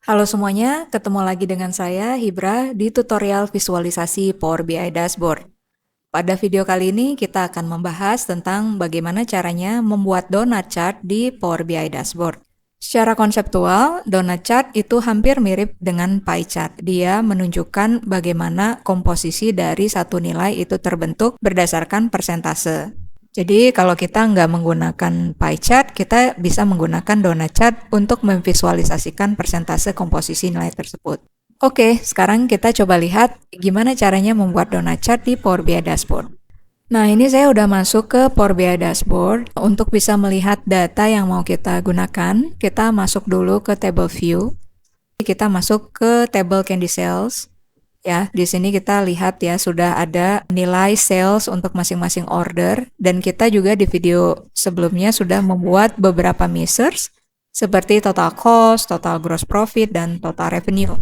Halo semuanya, ketemu lagi dengan saya Hibra di tutorial visualisasi Power BI Dashboard. Pada video kali ini kita akan membahas tentang bagaimana caranya membuat donut chart di Power BI Dashboard. Secara konseptual, donut chart itu hampir mirip dengan pie chart. Dia menunjukkan bagaimana komposisi dari satu nilai itu terbentuk berdasarkan persentase. Jadi kalau kita nggak menggunakan pie chart, kita bisa menggunakan donut chart untuk memvisualisasikan persentase komposisi nilai tersebut. Oke, sekarang kita coba lihat gimana caranya membuat donut chart di Power BI Dashboard. Nah, ini saya udah masuk ke Power BI Dashboard. Untuk bisa melihat data yang mau kita gunakan, kita masuk dulu ke table view. Kita masuk ke table candy sales. Ya, di sini kita lihat ya sudah ada nilai sales untuk masing-masing order dan kita juga di video sebelumnya sudah membuat beberapa measures seperti total cost, total gross profit, dan total revenue.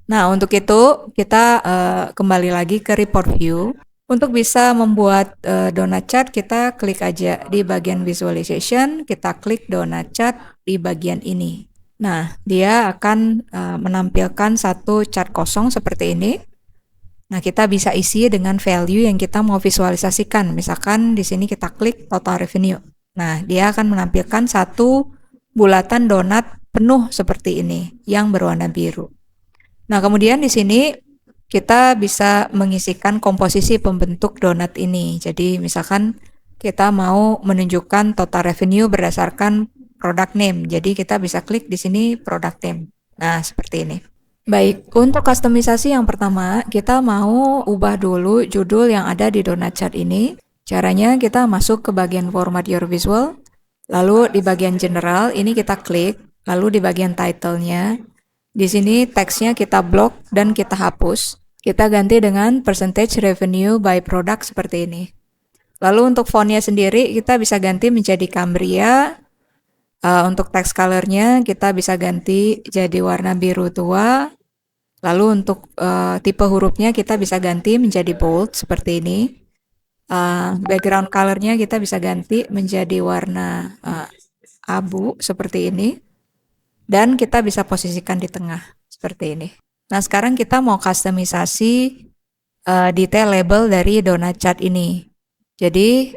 Nah, untuk itu kita kembali lagi ke report view. Untuk bisa membuat donut chart, kita klik aja di bagian visualization, kita klik donut chart di bagian ini. Nah, dia akan menampilkan satu chart kosong seperti ini. Nah, kita bisa isi dengan value yang kita mau visualisasikan. Misalkan di sini kita klik total revenue. Nah, dia akan menampilkan satu bulatan donat penuh seperti ini yang berwarna biru. Nah, kemudian di sini kita bisa mengisikan komposisi pembentuk donat ini. Jadi, misalkan kita mau menunjukkan total revenue berdasarkan product name. Jadi, kita bisa klik di sini product name. Nah, seperti ini. Baik, untuk kustomisasi yang pertama, kita mau ubah dulu judul yang ada di donut chart ini. Caranya kita masuk ke bagian format your visual, lalu di bagian general ini kita klik, lalu di bagian title-nya, di sini teksnya kita blok dan kita hapus. Kita ganti dengan percentage revenue by product seperti ini. Lalu untuk fontnya sendiri kita bisa ganti menjadi Cambria. Untuk text color-nya kita bisa ganti jadi warna biru tua. Lalu untuk tipe hurufnya kita bisa ganti menjadi bold seperti ini. Background color-nya kita bisa ganti menjadi warna abu seperti ini. Dan kita bisa posisikan di tengah seperti ini. Nah, sekarang kita mau customisasi detail label dari donut chart ini. Jadi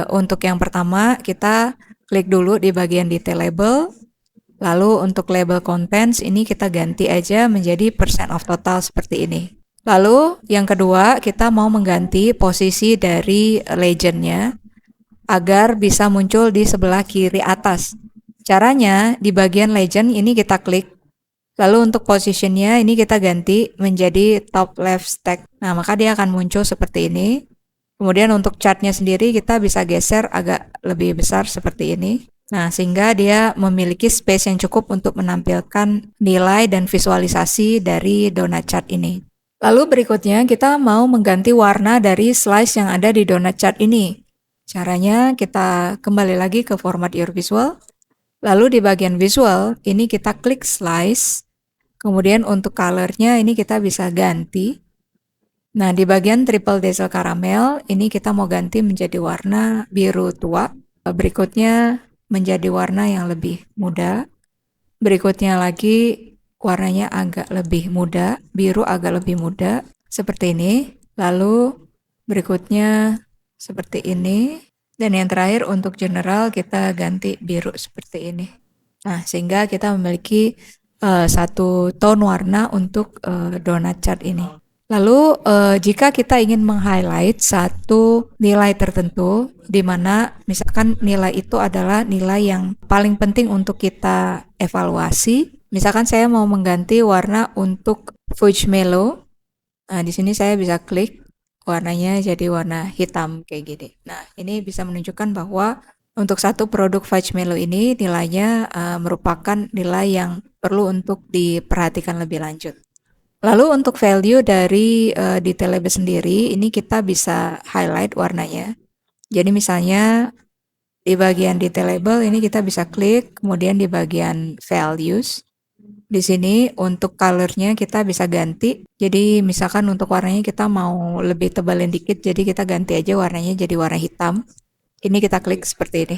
untuk yang pertama kita klik dulu di bagian detail label. Lalu untuk label contents ini kita ganti aja menjadi percent of total seperti ini. Lalu yang kedua kita mau mengganti posisi dari legendnya agar bisa muncul di sebelah kiri atas. Caranya di bagian legend ini kita klik. Lalu untuk positionnya ini kita ganti menjadi top left stack. Nah, maka dia akan muncul seperti ini. Kemudian untuk chartnya sendiri kita bisa geser agak lebih besar seperti ini. Nah, sehingga dia memiliki space yang cukup untuk menampilkan nilai dan visualisasi dari donut chart ini. Lalu berikutnya kita mau mengganti warna dari slice yang ada di donut chart ini. Caranya kita kembali lagi ke format your visual. Lalu di bagian visual ini kita klik slice. Kemudian untuk color-nya ini kita bisa ganti. Nah, di bagian triple dazzle caramel, ini kita mau ganti menjadi warna biru tua. Berikutnya menjadi warna yang lebih muda. Berikutnya lagi warnanya agak lebih muda, biru agak lebih muda, seperti ini. Lalu berikutnya seperti ini. Dan yang terakhir untuk general kita ganti biru seperti ini. Nah, sehingga kita memiliki satu tone warna untuk donut chart ini. Lalu jika kita ingin meng-highlight satu nilai tertentu, di mana misalkan nilai itu adalah nilai yang paling penting untuk kita evaluasi. Misalkan saya mau mengganti warna untuk Fudge Melo. Nah, di sini saya bisa klik warnanya jadi warna hitam kayak gini. Nah, ini bisa menunjukkan bahwa untuk satu produk Fudge Melo ini nilainya merupakan nilai yang perlu untuk diperhatikan lebih lanjut. Lalu untuk value dari detail label sendiri, ini kita bisa highlight warnanya. Jadi misalnya di bagian detail label ini kita bisa klik, kemudian di bagian values. Di sini untuk color-nya kita bisa ganti. Jadi misalkan untuk warnanya kita mau lebih tebalin dikit, jadi kita ganti aja warnanya jadi warna hitam. Ini kita klik seperti ini.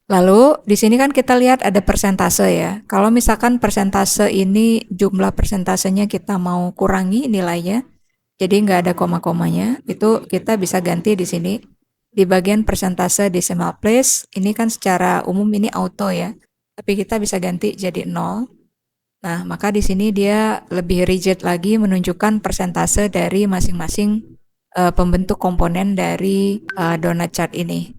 Lalu di sini kan kita lihat ada persentase ya. Kalau misalkan persentase ini jumlah persentasenya kita mau kurangi nilainya, jadi nggak ada koma-komanya, itu kita bisa ganti di sini. Di bagian persentase decimal place, ini kan secara umum ini auto ya. Tapi kita bisa ganti jadi 0. Nah, maka di sini dia lebih rigid lagi menunjukkan persentase dari masing-masing pembentuk komponen dari donut chart ini.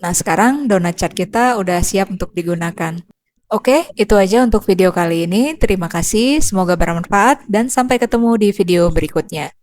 Nah, sekarang donut chart kita udah siap untuk digunakan. Oke, itu aja untuk video kali ini. Terima kasih, semoga bermanfaat, dan sampai ketemu di video berikutnya.